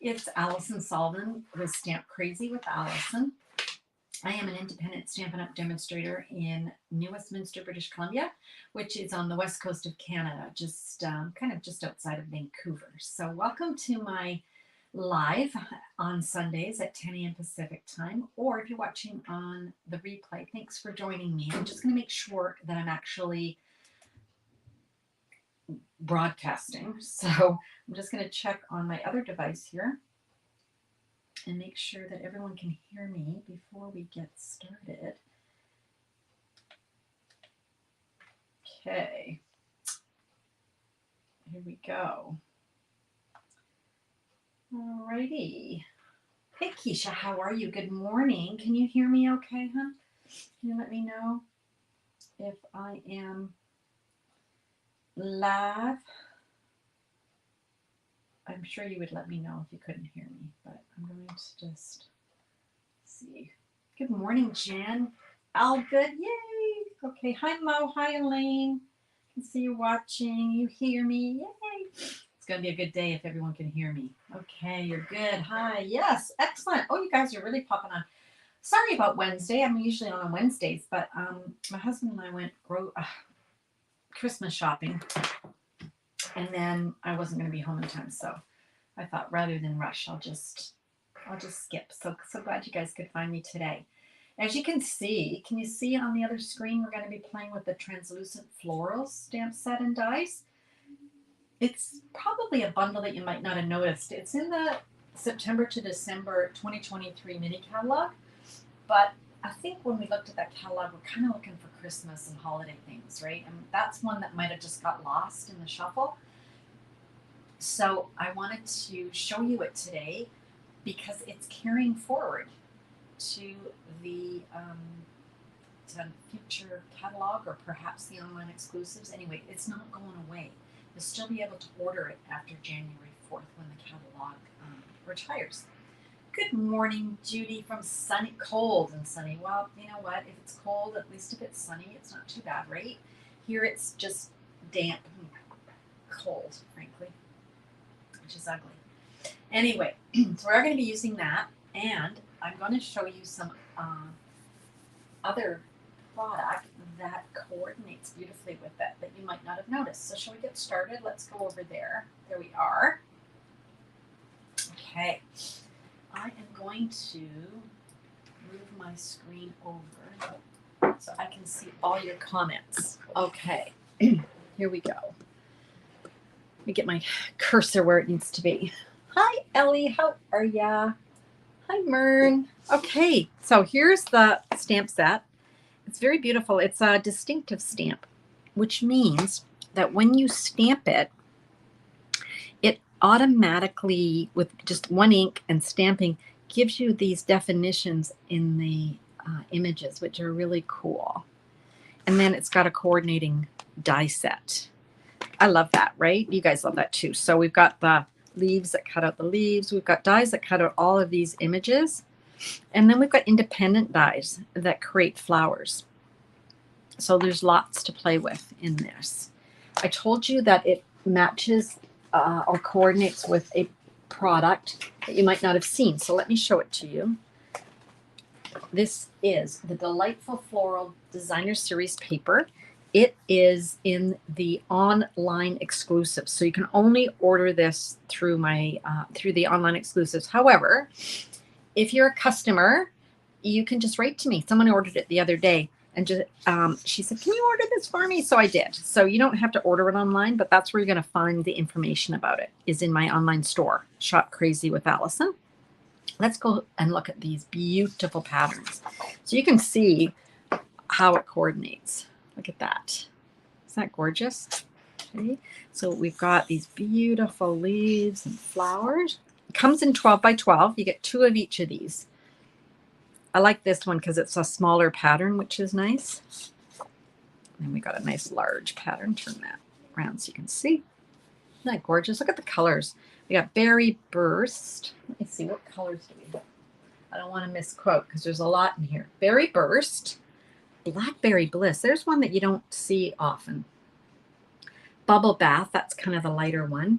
It's Alison Sullivan with Stamp Crazy with Alison. I am an independent Stampin' Up! Demonstrator in New Westminster, British Columbia, which is on the west coast of Canada, just kind of just outside of Vancouver. So welcome to my live on Sundays at 10 a.m. Pacific time, or if you're watching on the replay, thanks for joining me. I'm just going to make sure that I'm actually broadcasting. So I'm just going to check on my other device here and make sure that everyone can hear me before we get started. Okay, here we go. Alrighty. Hey Keisha, how are you? Good morning. Can you hear me okay, huh? Can you let me know if I am live? I'm sure you would let me know if you couldn't hear me, but I'm going to just see. Good morning, Jen. All good. Yay. Okay. Hi, Mo. Hi, Elaine. I can see you watching. You hear me. Yay. It's going to be a good day if everyone can hear me. Okay. You're good. Hi. Yes. Excellent. Oh, you guys are really popping on. Sorry about Wednesday. I'm usually on Wednesdays, but my husband and I went Christmas shopping, and then I wasn't going to be home in time, so I thought rather than rush, I'll just skip. So glad you guys could find me today. As you can you see on the other screen, we're going to be playing with the Translucent Florals stamp set and dies. It's probably a bundle that you might not have noticed. It's in the September to December 2023 Mini Catalogue, but I think when we looked at that catalog, we're kind of looking for Christmas and holiday things, right? And that's one that might have just got lost in the shuffle. So I wanted to show you it today because it's carrying forward to the to future catalog or perhaps the online exclusives. Anyway, it's not going away. You'll still be able to order it after January 4th when the catalog retires. Good morning, Judy from sunny, cold and sunny. Well, you know what? If it's cold, at least if it's sunny, it's not too bad, right? Here it's just damp and cold, frankly, which is ugly. Anyway, so we're going to be using that, and I'm going to show you some other product that coordinates beautifully with it that you might not have noticed. So shall we get started? Let's go over there. There we are. Okay. I am going to move my screen over so I can see all your comments. Okay. Here we go. Let me get my cursor where it needs to be. Hi, Ellie. How are ya? Hi, Mern. Okay, so here's the stamp set. It's very beautiful. It's a distinctive stamp, which means that when you stamp it, it automatically, with just one ink and stamping, gives you these definitions in the images, which are really cool. And then it's got a coordinating die set. I love that, right? You guys love that too. So we've got the leaves that cut out the leaves. We've got dies that cut out all of these images. And then we've got independent dies that create flowers. So there's lots to play with in this. I told you that it matches or coordinates with a product that you might not have seen. So let me show it to you. This is the Delightful Floral Designer Series paper. It is in the online exclusive, so you can only order this through my through the online exclusives. However, if you're a customer, you can just write to me. Someone ordered it the other day, and just she said, "Can you order this for me?" So I did. So you don't have to order it online, but that's where you're going to find the information about it. Is in my online store, Shop Crazy with Alison. Let's go and look at these beautiful patterns, so you can see how it coordinates. Look at that. Isn't that gorgeous? Okay. So we've got these beautiful leaves and flowers. It comes in 12 by 12. You get 2 of each of these. I like this one because it's a smaller pattern, which is nice. And we got a nice large pattern. Turn that around so you can see. Isn't that gorgeous? Look at the colors. We got Berry Burst. Let me see, what colors do we have? I don't want to misquote because there's a lot in here. Berry Burst. Blackberry Bliss. There's one that you don't see often. Bubble Bath. That's kind of the lighter one.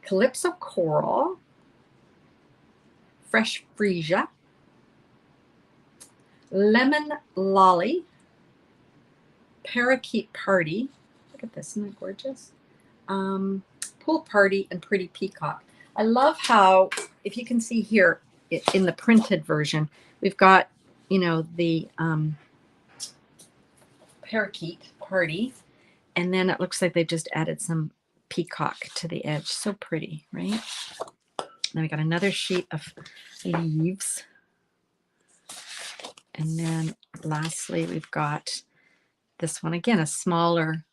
Calypso Coral. Fresh Freesia, Lemon Lolly, Parakeet Party. Look at this, isn't that gorgeous? Pool Party, and Pretty Peacock. I love how, if you can see here in the printed version, we've got, you know, the Parakeet Party, and then it looks like they've just added some peacock to the edge. So pretty, right? Then we got another sheet of leaves. And then lastly, we've got this one again, a smaller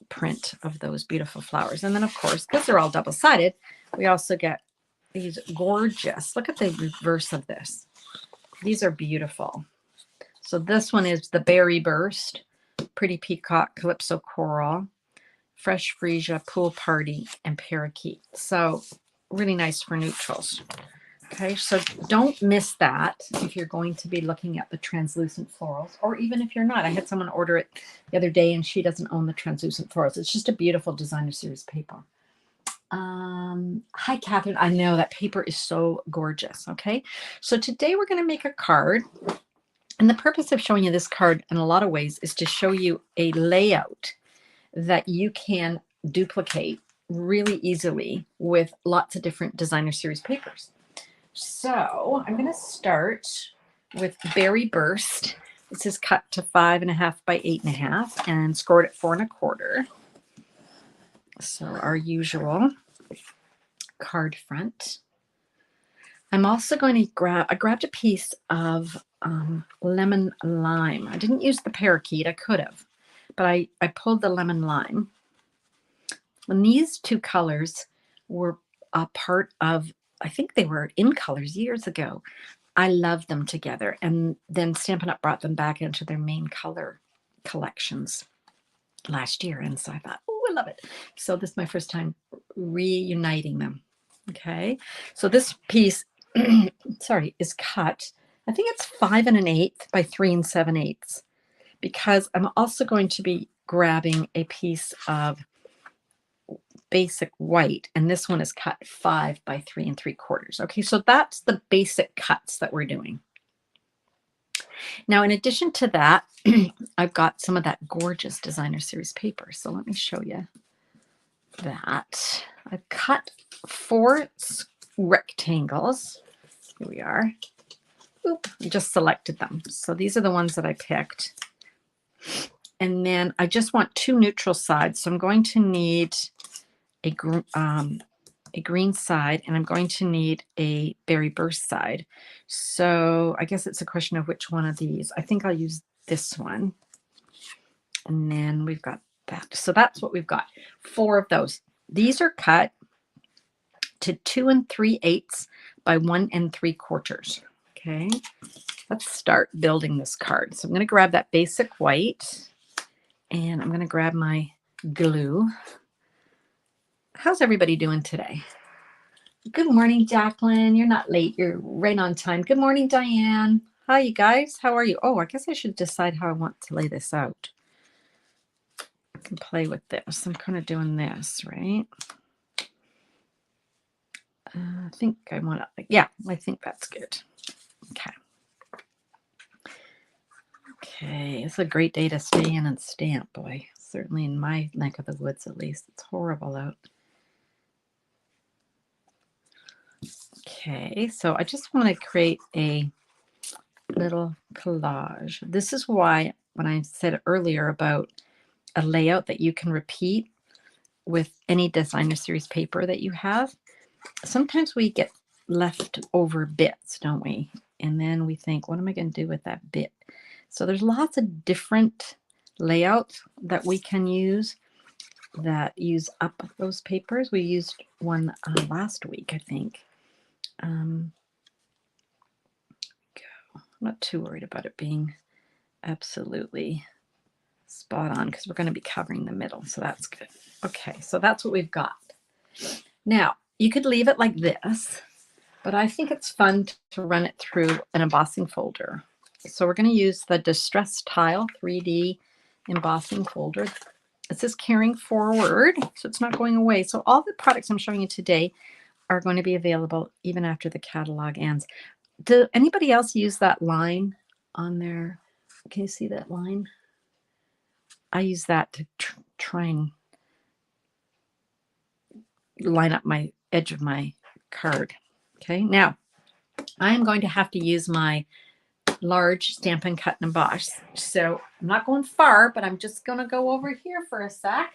print of those beautiful flowers. And then of course, because they're all double-sided, we also get these gorgeous, look at the reverse of this. These are beautiful. So this one is the Berry Burst, Pretty Peacock, Calypso Coral, Fresh Freesia, Pool Party, and Parakeet. So really nice for neutrals. Okay, so don't miss that if you're going to be looking at the translucent florals, or even if you're not. I had someone order it the other day and she doesn't own the translucent florals. It's just a beautiful designer series paper. Hi, Catherine. I know that paper is so gorgeous. Okay, so today we're going to make a card. And the purpose of showing you this card in a lot of ways is to show you a layout that you can duplicate really easily with lots of different designer series papers. So I'm going to start with Berry Burst. This is cut to 5.5 by 8.5 and scored at 4 1/4. So our usual card front. I'm also going to I grabbed a piece of lemon lime. I didn't use the parakeet. I could have, but I pulled the lemon lime. And these two colors were a part of, I think they were in colors years ago. I loved them together. And then Stampin' Up! Brought them back into their main color collections last year. And so I thought, oh, I love it. So this is my first time reuniting them. Okay. So this piece, sorry, is cut. I think it's 5 1/8 by 3 7/8, because I'm also going to be grabbing a piece of basic white, and this one is cut 5 by 3 3/4. Okay, so that's the basic cuts that we're doing. Now, in addition to that, I've got some of that gorgeous designer series paper. So let me show you that. I've cut 4 rectangles. Here we are. Oop, I just selected them. So these are the ones that I picked. And then I just want 2 neutral sides. So I'm going to need a green side, and I'm going to need a Berry Burst side. So I guess it's a question of which one of these. I think I'll use this one. And then we've got that. So that's what we've got. 4 of those. These are cut to 2 3/8 by 1 3/4. Okay, let's start building this card. So I'm going to grab that basic white, and I'm going to grab my glue. How's everybody doing today? Good morning, Jacqueline. You're not late. You're right on time. Good morning, Diane. Hi, you guys. How are you? Oh, I guess I should decide how I want to lay this out. I can play with this. I'm kind of doing this, right? I think I want to, yeah, I think that's good. Okay. Okay, it's a great day to stay in and stamp, boy. Certainly in my neck of the woods, at least. It's horrible out. Okay, so I just want to create a little collage. This is why when I said earlier about a layout that you can repeat with any designer series paper that you have, sometimes we get left over bits, don't we? And then we think, what am I going to do with that bit? So there's lots of different layouts that we can use that use up those papers. We used one last week, I think. I'm not too worried about it being absolutely spot on because we're going to be covering the middle, so that's good. Okay, so that's what we've got. Now, you could leave it like this, but I think it's fun to run it through an embossing folder. So we're going to use the Distress Tile 3D embossing folder. It says carrying forward, so it's not going away. So all the products I'm showing you today are going to be available even after the catalog ends. Do anybody else use that line on there? Can you see that line? I use that to try and line up my edge of my card. Okay, now I am going to have to use my large Stampin' Cut and Emboss. So I'm not going far, but I'm just going to go over here for a sec.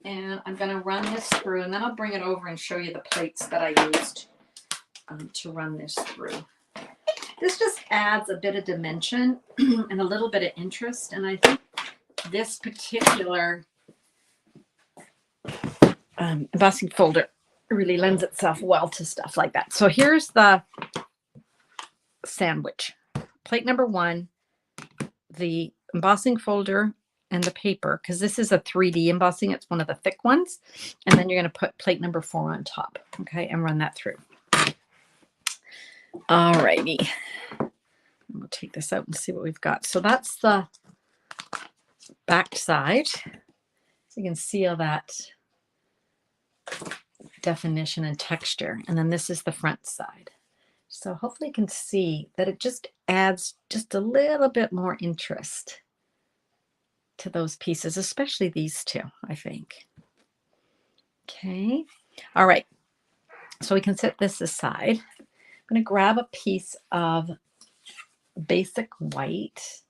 And I'm going to run this through, and then I'll bring it over and show you the plates that I used to run this through. This just adds a bit of dimension and a little bit of interest. And I think this particular embossing folder really lends itself well to stuff like that. So here's the sandwich. Plate number 1, the embossing folder and the paper, because this is a 3D embossing. It's one of the thick ones. And then you're going to put plate number 4 on top. Okay, and run that through. All righty. We'll take this out and see what we've got. So that's the back side. So you can see all that definition and texture. And then this is the front side. So hopefully you can see that it just adds just a little bit more interest to those pieces, especially these two, I think. Okay. All right. So we can set this aside. I'm going to grab a piece of basic white.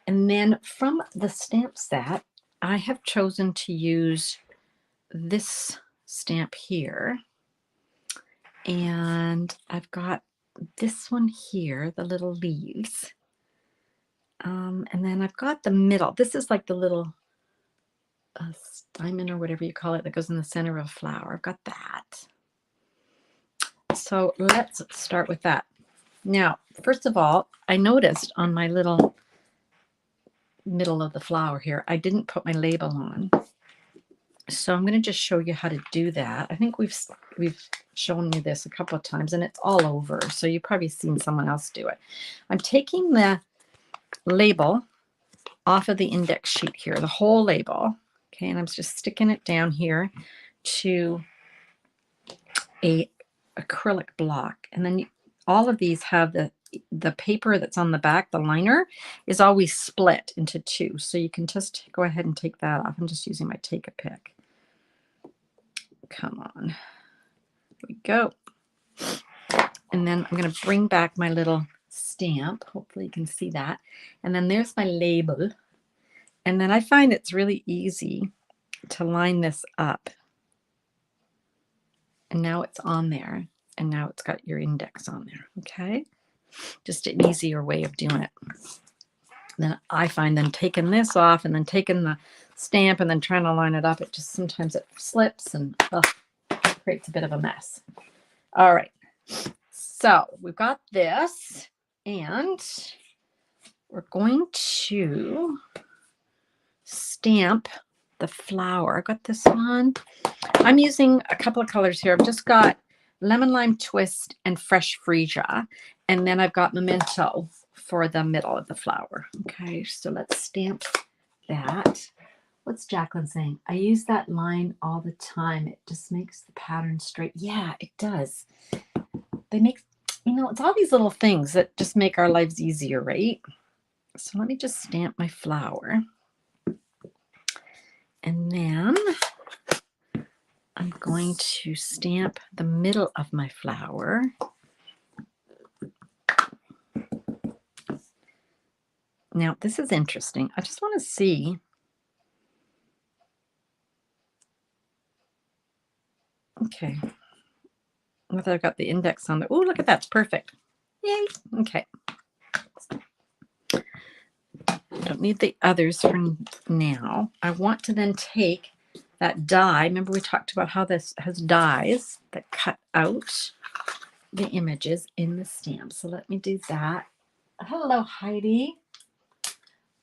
And then from the stamp set, I have chosen to use this stamp here. And I've got this one here, the little leaves. And then I've got the middle. This is like the little diamond or whatever you call it that goes in the center of a flower. I've got that. So let's start with that. Now, first of all, I noticed on my little middle of the flower here, I didn't put my label on. So I'm going to just show you how to do that. I think we've shown you this a couple of times and it's all over. So you've probably seen someone else do it. I'm taking the label off of the index sheet here, the whole label. Okay, and I'm just sticking it down here to a acrylic block. And then all of these have the paper that's on the back, the liner, is always split into 2. So you can just go ahead and take that off. I'm just using my Take a Pick. Come on. Here we go. And then I'm going to bring back my little stamp. Hopefully you can see that. And then there's my label. And then I find it's really easy to line this up. And now it's on there. And now it's got your index on there. Okay. Just an easier way of doing it. Then I find then taking this off and then taking the stamp and then trying to line it up, it just sometimes it slips and creates a bit of a mess. All right. So we've got this and we're going to stamp the flower. I got this one. I'm using a couple of colors here. I've just got Lemon Lime Twist and Fresh Freesia. And then I've got Memento for the middle of the flower. Okay, so let's stamp that. What's Jacqueline saying? I use that line all the time. It just makes the pattern straight. Yeah, it does. They make, it's all these little things that just make our lives easier, right? So let me just stamp my flower. And then I'm going to stamp the middle of my flower. Now, this is interesting. I just want to see. Okay. Whether I've got the index on there. Oh, look at that. It's perfect. Yay. Okay. Don't need the others for now. I want to then take that die. Remember we talked about how this has dies that cut out the images in the stamp. So let me do that. Hello, Heidi.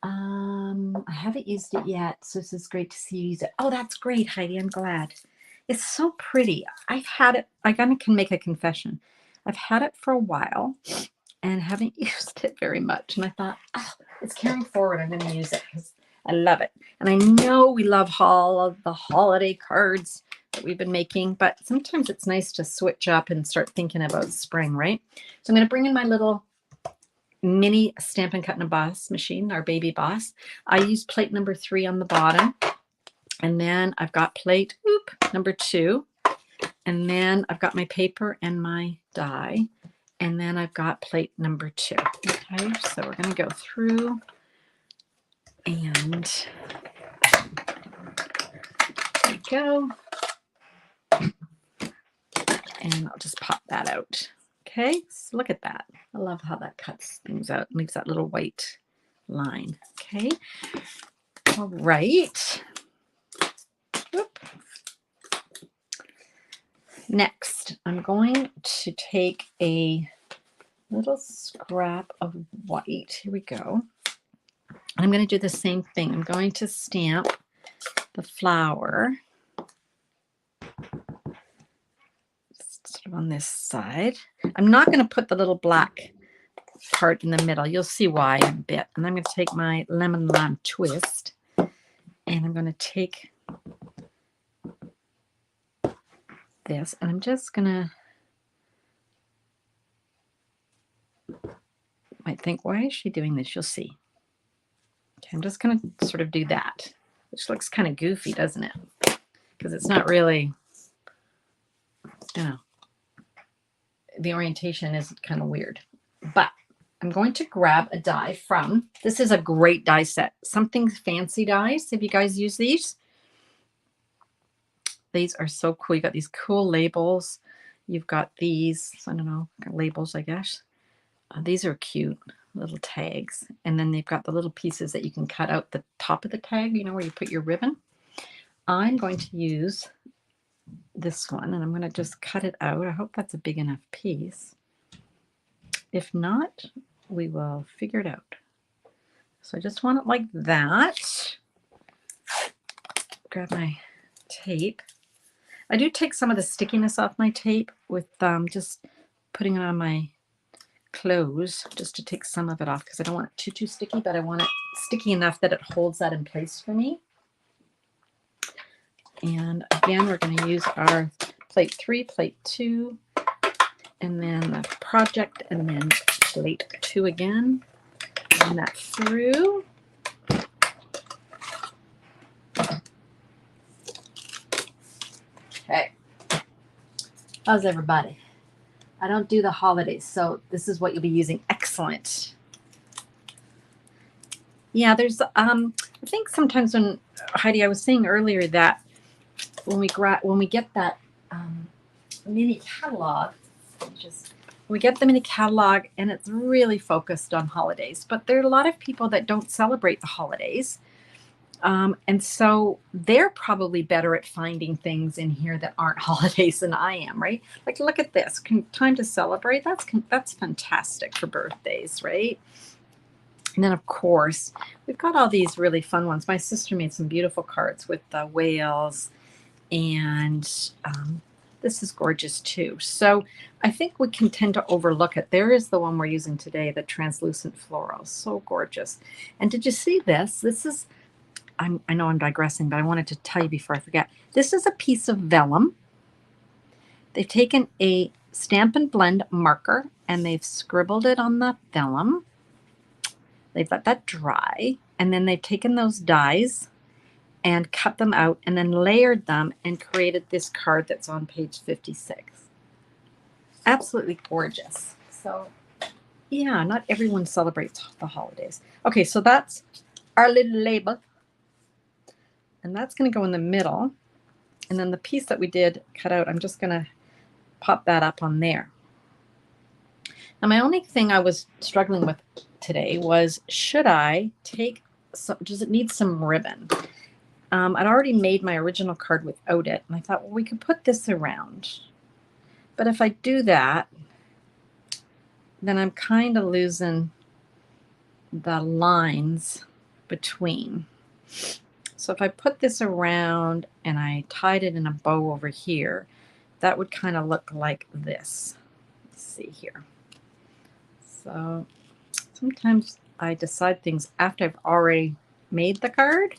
I haven't used it yet, so this is great to see you use it. Oh, that's great, Heidi. I'm glad. It's so pretty. I've had it. I can make a confession. I've had it for a while and haven't used it very much. And I thought, oh, it's carrying forward. I'm going to use it because I love it. And I know we love all of the holiday cards that we've been making, but sometimes it's nice to switch up and start thinking about spring, right? So I'm going to bring in my little mini Stampin' Cut and Emboss machine, our baby boss. I use plate number 3 on the bottom, and then I've got plate number 2, and then I've got my paper and my die, and then I've got plate number 2. Okay, so we're going to go through and there we go. And I'll just pop that out. Okay, so look at that. I love how that cuts things out, leaves that little white line. Okay, all right. Whoop. Next, I'm going to take a little scrap of white. Here we go. I'm going to do the same thing. I'm going to stamp the flower sort of on this side. I'm not going to put the little black part in the middle. You'll see why in a bit. And I'm going to take my lemon lime twist, and I'm going to take this, and I'm just going to, might think, why is she doing this? You'll see. Okay, I'm just going to sort of do that, which looks kind of goofy, doesn't it? Because it's not really, you know, the orientation is kind of weird. But I'm going to grab a die from, this is a great die set, Something Fancy dies. Have you guys used these? These are so cool. You got these cool labels. You've got these, I don't know, labels, I guess. These are cute little tags. And then they've got the little pieces that you can cut out the top of the tag, you know, where you put your ribbon. I'm going to use this one, and I'm going to just cut it out. I hope that's a big enough piece. If not, we will figure it out. So I just want it like that. Grab my tape. I do take some of the stickiness off my tape with just putting it on my clothes, just to take some of it off, because I don't want it too sticky, but I want it sticky enough that it holds that in place for me. And again, we're going to use our plate 3, plate 2, and then the project, and then plate 2 again. Run that through. Okay. How's everybody? I don't do the holidays, so this is what you'll be using. Excellent. Yeah, there's, I think sometimes when, Heidi, I was saying earlier that when we get that mini catalog, we get the mini catalog, and it's really focused on holidays, but there are a lot of people that don't celebrate the holidays. And so they're probably better at finding things in here that aren't holidays than I am, right? Like, look at this. Time to celebrate. That's fantastic for birthdays, right? And then, of course, we've got all these really fun ones. My sister made some beautiful cards with whales, and this is gorgeous too. So I think we can tend to overlook it. There is the one we're using today, the Translucent Florals. So gorgeous. And did you see this? This is, I know I'm digressing, but I wanted to tell you before I forget. This is a piece of vellum. They've taken a Stampin' Blend marker, and they've scribbled it on the vellum. They've let that dry, and then they've taken those dies and cut them out, and then layered them and created this card that's on page 56. Absolutely gorgeous. So yeah, not everyone celebrates the holidays. Okay, so that's our little label, and that's going to go in the middle. And then the piece that we did cut out, I'm just going to pop that up on there. Now, my only thing I was struggling with today was, should I take some, does it need some ribbon? I'd already made my original card without it, and I thought, well, we could put this around. But if I do that, then I'm kind of losing the lines between. So if I put this around and I tied it in a bow over here, that would kind of look like this. Let's see here. So sometimes I decide things after I've already made the card.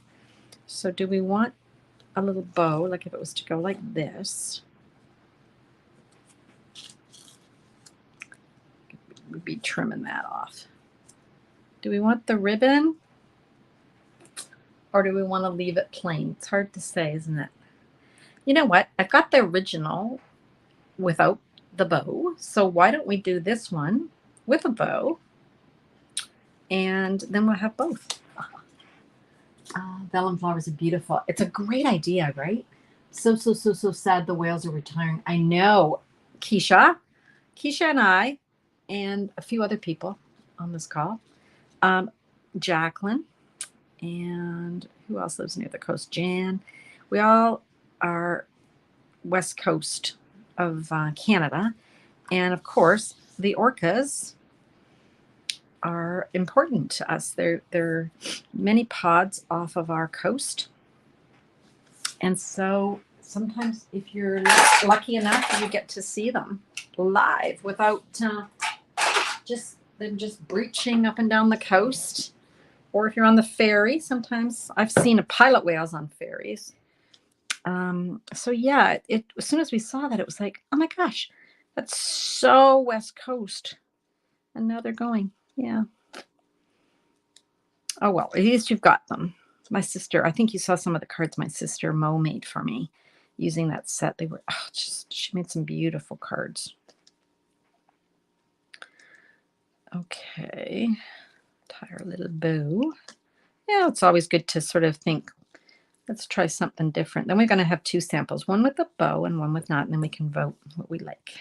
So do we want a little bow, like if it was to go like this, we'd be trimming that off. Do we want the ribbon or do we want to leave it plain? It's hard to say, isn't it? You know what? I've got the original without the bow. So why don't we do this one with a bow? And then we'll have both. Vellum flowers are beautiful. It's a great idea, right? So sad the whales are retiring. I know. Keisha and I, and a few other people on this call. Jacqueline, and who else lives near the coast? Jan. We all are west coast of Canada. And of course, the orcas are important to us. There are many pods off of our coast. And so sometimes if you're lucky enough, you get to see them live without them just breaching up and down the coast. Or if you're on the ferry, sometimes I've seen pilot whales on ferries. So yeah, as soon as we saw that, it was like, oh my gosh, that's so west coast. And now they're going. Yeah. Oh, well, at least you've got them. My sister, I think you saw some of the cards my sister Mo made for me using that set. They were, she made some beautiful cards. Okay. Tie our little bow. Yeah, it's always good to sort of think, let's try something different. Then we're going to have two samples, one with a bow and one with not, and then we can vote what we like.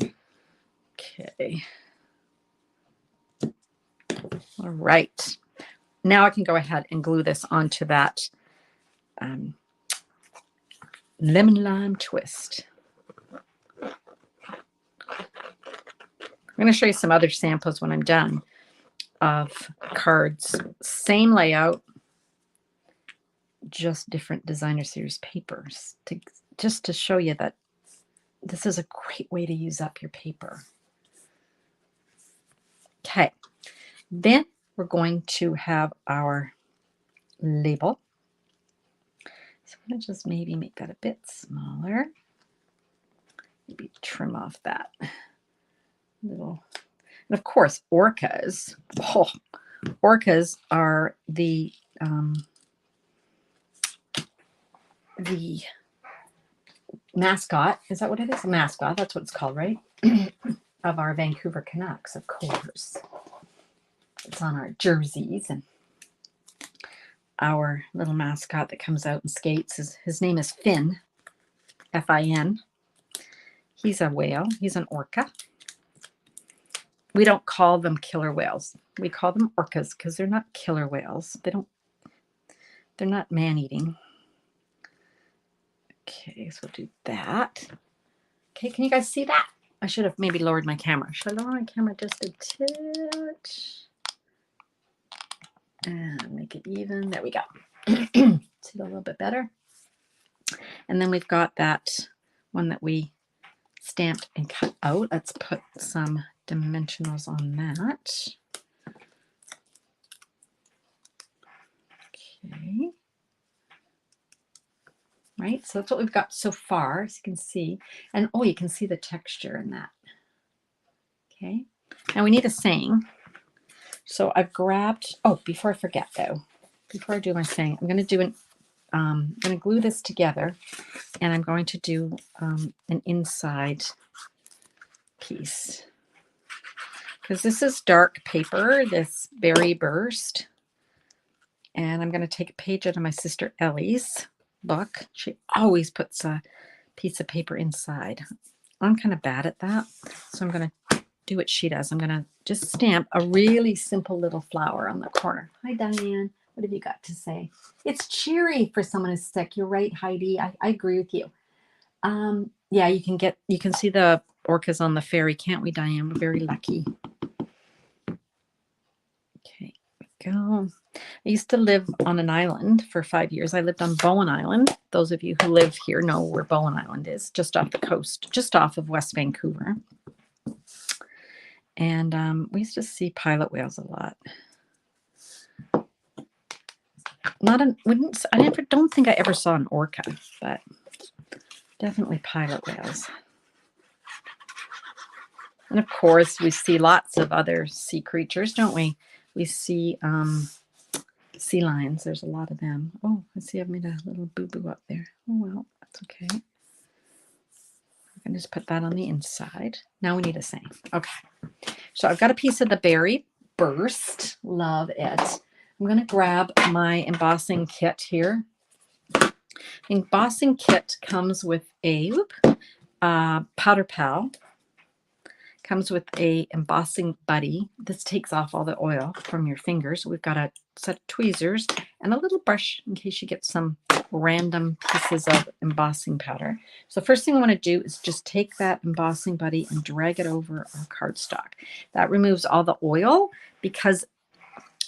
Okay. All right. Now I can go ahead and glue this onto that lemon lime twist. I'm going to show you some other samples when I'm done of cards. Same layout, just different designer series papers, just to show you that this is a great way to use up your paper. Okay, then we're going to have our label. So I'm going to just maybe make that a bit smaller. Maybe trim off that little. And of course, orcas. Oh, orcas are the mascot. Is that what it is? A mascot. That's what it's called, right? Of our Vancouver Canucks, of course. It's on our jerseys, and our little mascot that comes out and skates, his name is Finn, F-I-N. He's a whale. He's an orca. We don't call them killer whales. We call them orcas because they're not killer whales. They're not man-eating. Okay, so we'll do that. Okay, can you guys see that? I should have maybe lowered my camera. Should I lower my camera just a touch? And make it even. There we go. See it a little bit better. And then we've got that one that we stamped and cut out. Let's put some dimensionals on that. Okay. Right, so that's what we've got so far, as you can see. And oh, you can see the texture in that. Okay, now we need a saying. So I've grabbed, oh, before I forget though, before I do my saying, I'm going to do I'm going to glue this together, and I'm going to do an inside piece. Because this is dark paper, this berry burst. And I'm going to take a page out of my sister Ellie's book. She always puts a piece of paper inside. I'm kind of bad at that. So I'm going to do what she does. I'm going to just stamp a really simple little flower on the corner. Hi, Diane. What have you got to say? It's cheery for someone who's sick. You're right, Heidi. I agree with you. Yeah, you can see the orcas on the ferry, can't we, Diane? We're very lucky. Okay, there we go. I used to live on an island for 5 years. I lived on Bowen Island. Those of you who live here know where Bowen Island is, just off the coast, just off of West Vancouver. And we used to see pilot whales a lot. don't think I ever saw an orca, but definitely pilot whales. And of course, we see lots of other sea creatures, don't we? We see sea lions. There's a lot of them. Oh, I see I've made a little boo-boo up there. Oh, well, that's okay. I can just put that on the inside. Now we need a saying. Okay. So I've got a piece of the berry burst. Love it. I'm going to grab my embossing kit here. The embossing kit comes with a powder pal. Comes with a embossing buddy. This takes off all the oil from your fingers. We've got a set of tweezers and a little brush in case you get some random pieces of embossing powder. So first thing I want to do is just take that embossing buddy and drag it over our cardstock. That removes all the oil, because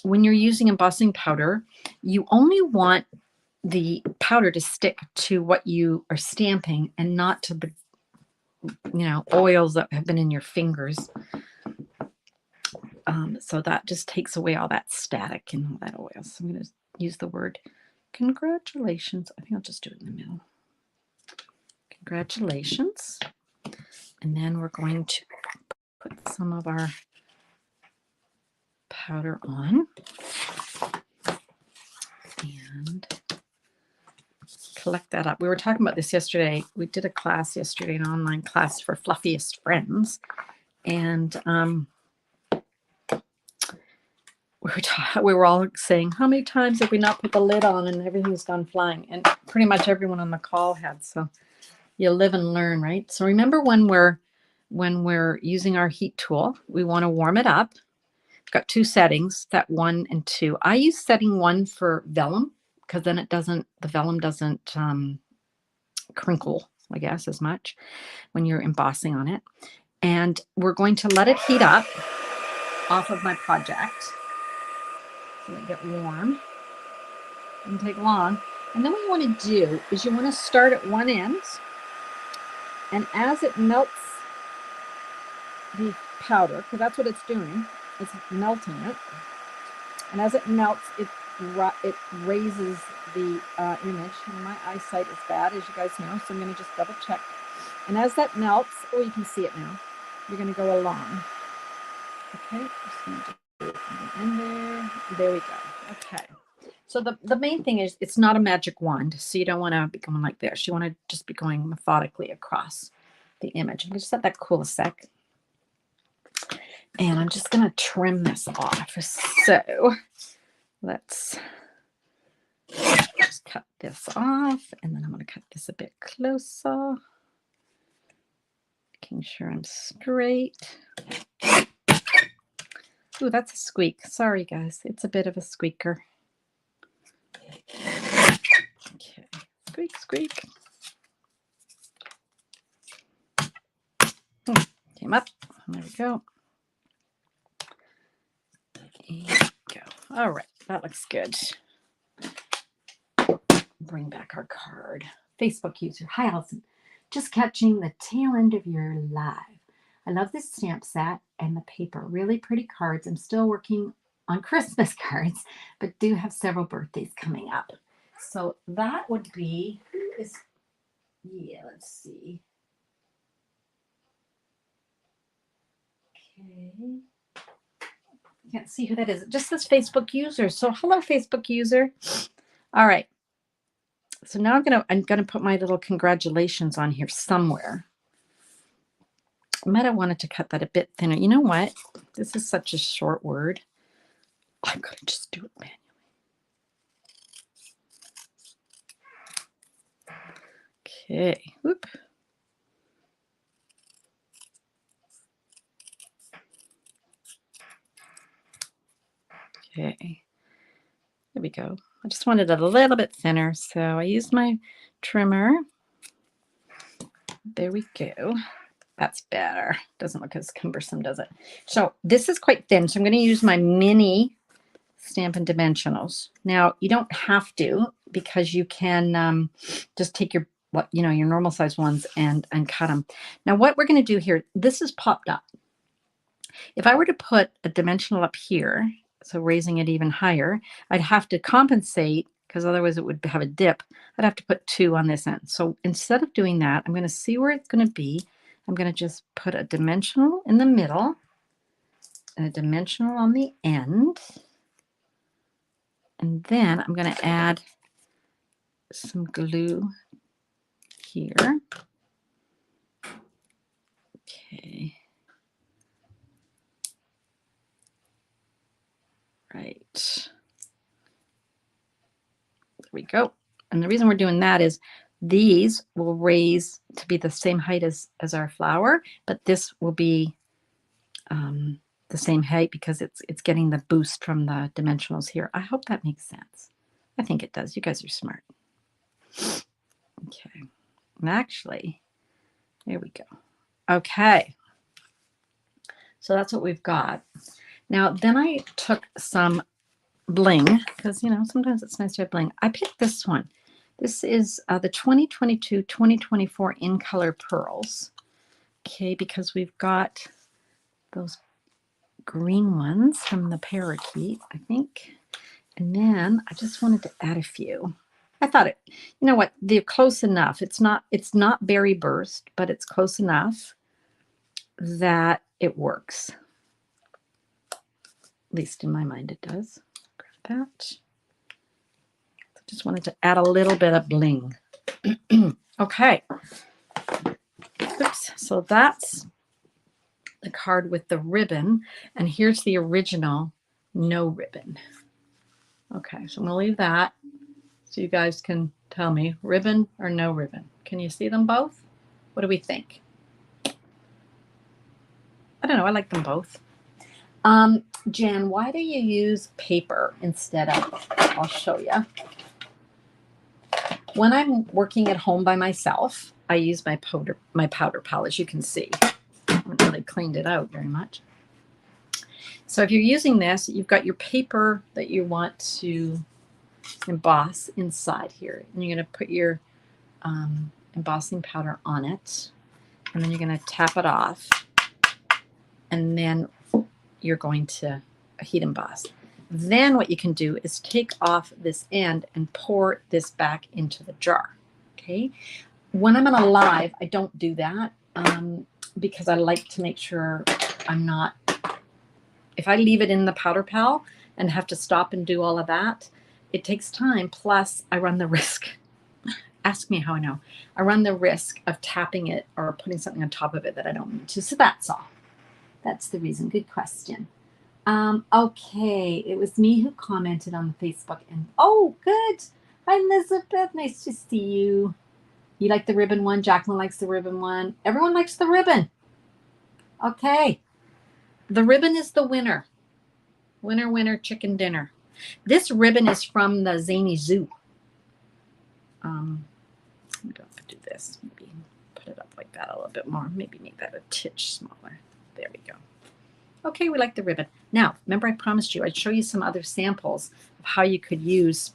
when you're using embossing powder, you only want the powder to stick to what you are stamping and not to the oils that have been in your fingers. So that just takes away all that static and all that oil. So I'm going to use the word congratulations. I think I'll just do it in the middle. Congratulations. And then we're going to put some of our powder on. And collect that up. We were talking about this yesterday. We did a class yesterday, an online class for fluffiest friends. And we were all saying, how many times have we not put the lid on and everything's gone flying? And pretty much everyone on the call had. So you live and learn, right? So remember, when we're using our heat tool, we want to warm it up. I've got two settings, that 1 and 2. I use setting 1 for vellum, because then the vellum doesn't crinkle, I guess, as much when you're embossing on it. And we're going to let it heat up off of my project. So they get warm. It doesn't take long. And then what you want to do is you want to start at one end, and as it melts the powder, because that's what it's doing, it's melting it. And as it melts, it raises the image. And my eyesight is bad, as you guys know, so I'm going to just double check. And as that melts, oh, you can see it now. You're going to go along. Okay, just going to do it in there. There we go. Okay. So the main thing is, it's not a magic wand, so you don't want to be going like this. You want to just be going methodically across the image. I'm going to just let that cool a sec. And I'm just going to trim this off. So let's just cut this off, and then I'm going to cut this a bit closer, making sure I'm straight. Ooh, that's a squeak. Sorry, guys. It's a bit of a squeaker. Okay. Squeak, squeak. Came up. There we go. There we go. All right. That looks good. Bring back our card. Facebook user. Hi, Alison. Just catching the tail end of your live. I love this stamp set and the paper. Really pretty cards. I'm still working on Christmas cards, but do have several birthdays coming up. So that would be this. Yeah, let's see. Okay. Can't see who that is. It just says Facebook user. So hello, Facebook user. All right. So now I'm gonna put my little congratulations on here somewhere. I might have wanted to cut that a bit thinner. You know what? This is such a short word. I'm gonna just do it manually. Okay. Whoop. Okay. There we go. I just wanted it a little bit thinner, so I used my trimmer. There we go. That's better. Doesn't look as cumbersome, does it? So this is quite thin, so I'm going to use my mini Stampin' Dimensionals. Now, you don't have to, because you can just take your normal size ones and cut them. Now, what we're going to do here, this is popped up. If I were to put a dimensional up here, So raising it even higher. I'd have to compensate because otherwise it would have a dip. I'd have to put 2 on this end. So instead of doing that, I'm going to see where it's going to be. I'm going to just put a dimensional in the middle and a dimensional on the end. And then I'm going to add some glue here. Okay. Right. There we go. And the reason we're doing that is these will raise to be the same height as our flower, but this will be the same height because it's getting the boost from the dimensionals here. I hope that makes sense. I think it does. You guys are smart. Okay. And actually, there we go. Okay. So that's what we've got. Now, then I took some bling because, you know, sometimes it's nice to have bling. I picked this one. This is the 2022-2024 in color pearls. Okay, because we've got those green ones from the parakeet, I think. And then I just wanted to add a few. I thought it, you know what, they're close enough. It's not berry burst, but it's close enough that it works. At least in my mind it does. Grab that. Just wanted to add a little bit of bling. Okay. Oops. So that's the card with the ribbon. And here's the original no ribbon. Okay. So I'm going to leave that so you guys can tell me ribbon or no ribbon. Can you see them both? What do we think? I don't know. I like them both. Jan, why do you use paper instead of, I'll show you. When I'm working at home by myself, I use my powder palette, as you can see. I haven't really cleaned it out very much. So if you're using this, you've got your paper that you want to emboss inside here. And you're going to put your embossing powder on it. And then you're going to tap it off. And then you're going to heat emboss. Then what you can do is take off this end and pour this back into the jar. Okay. When I'm on a live, I don't do that because I like to make sure I'm not, if I leave it in the powder pal and have to stop and do all of that, it takes time. Plus I run the risk. Ask me how I know. I run the risk of tapping it or putting something on top of it that I don't need to. So that's all. That's the reason. Good question. Okay, it was me who commented on the Facebook. And oh, good. Hi, Elizabeth. Nice to see you. You like the ribbon one? Jacqueline likes the ribbon one. Everyone likes the ribbon. Okay. The ribbon is the winner. Winner, winner, chicken dinner. This ribbon is from the Zany Zoo. I'm going to do this. Maybe put it up like that a little bit more. Maybe make that a titch smaller. There we go. Okay, we like the ribbon. Now, remember I promised you I'd show you some other samples of how you could use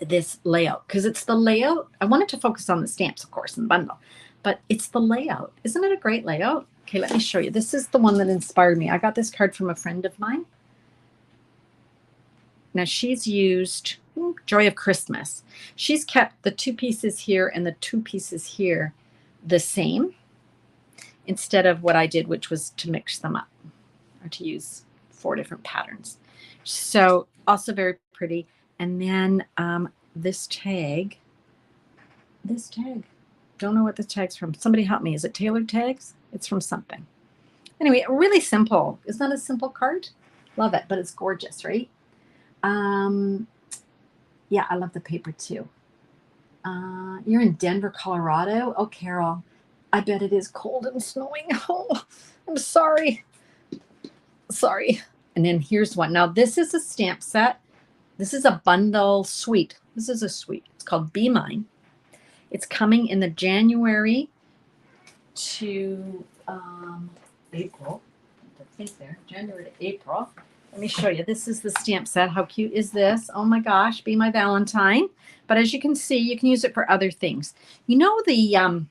this layout. Because it's the layout. I wanted to focus on the stamps, of course, in the bundle. But it's the layout. Isn't it a great layout? Okay, let me show you. This is the one that inspired me. I got this card from a friend of mine. Now, she's used Joy of Christmas. She's kept the 2 pieces here and the 2 pieces here the same, instead of what I did, which was to mix them up or to use 4 different patterns. So also very pretty. And then this tag, don't know what the tag's from. Somebody help me. Is it Tailored Tags? It's from something. Anyway, really simple. Isn't that a simple card? Love it, but it's gorgeous, right? Yeah, I love the paper too. You're in Denver, Colorado? Oh, Carol. I bet it is cold and snowing. Oh, I'm sorry. Sorry. And then here's one. Now, this is a stamp set. This is a bundle suite. This is a suite. It's called Be Mine. It's coming in the January to April. I think there. January to April. Let me show you. This is the stamp set. How cute is this? Oh my gosh. Be My Valentine. But as you can see, you can use it for other things. You know the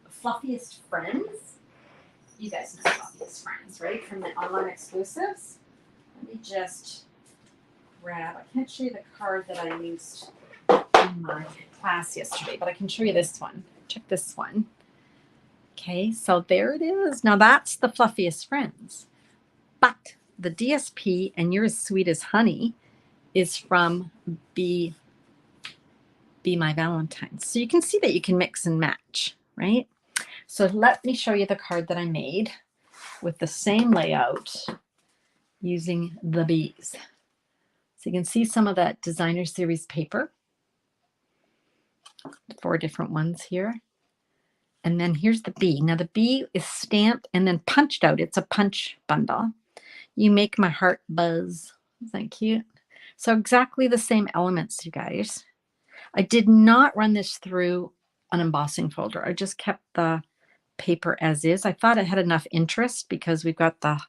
Fluffiest Friends? You guys know about these friends, right? From the online exclusives. Let me just grab, I can't show you the card that I used in my class yesterday, but I can show you this one. Check this one. Okay, so there it is. Now that's the fluffiest friends. But the DSP, and You're as Sweet as Honey, is from Be My Valentine. So you can see that you can mix and match, right? So let me show you the card that I made with the same layout using the bees. So you can see some of that designer series paper, 4 different ones here. And then here's the bee. Now the bee is stamped and then punched out. It's a punch bundle. You make my heart buzz. Isn't that cute? So exactly the same elements, you guys. I did not run this through an embossing folder. I just kept the paper as is. I thought it had enough interest because we've got the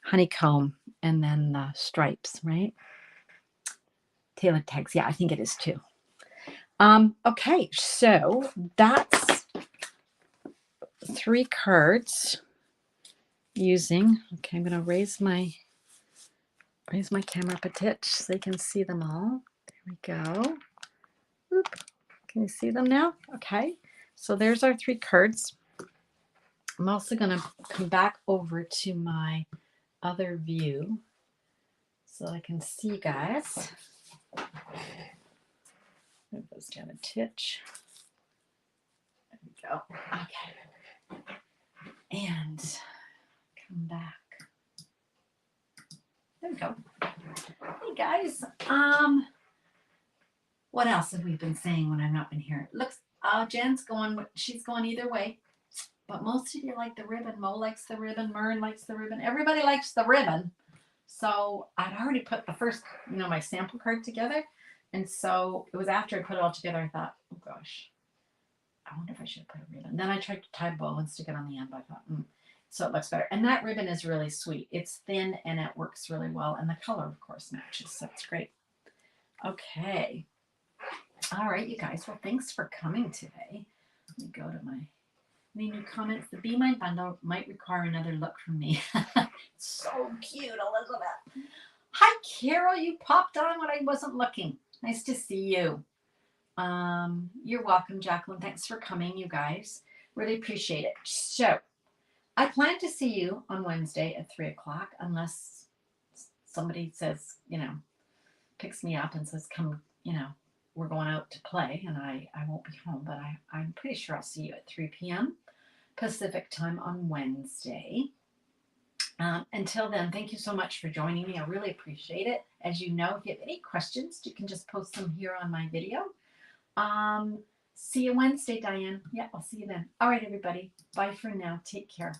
honeycomb and then the stripes, right? Tailored tags. Yeah, I think it is too. Okay, so that's 3 cards using, okay, I'm going to raise my camera up a titch so you can see them all. There we go. Oop. Can you see them now? Okay, so there's our 3 cards. I'm also going to come back over to my other view so I can see you guys. Move those down a titch. There we go. Okay. And come back. There we go. Hey guys. What else have we been saying when I've not been here? Looks Jen's going, she's going either way. But most of you like the ribbon. Mo likes the ribbon. Mern likes the ribbon. Everybody likes the ribbon. So I'd already put the first, my sample card together. And so it was after I put it all together, I thought, oh gosh, I wonder if I should put a ribbon. Then I tried to tie a bow and stick it on the end, but I thought, so it looks better. And that ribbon is really sweet. It's thin and it works really well. And the color, of course, matches. So it's great. Okay. All right, you guys. Well, thanks for coming today. Let me go to any new comments. The Be My Bundle might require another look from me. So cute, Elizabeth. Hi, Carol. You popped on when I wasn't looking. Nice to see you. You're welcome, Jacqueline. Thanks for coming, you guys. Really appreciate it. So I plan to see you on Wednesday at 3 o'clock, unless somebody says, picks me up and says, come, we're going out to play and I won't be home, but I'm pretty sure I'll see you at 3 p.m. Pacific time on Wednesday. Until then, thank you so much for joining me. I really appreciate it. As you know, if you have any questions, you can just post them here on my video. See you Wednesday, Diane. Yeah, I'll see you then. All right, everybody. Bye for now. Take care.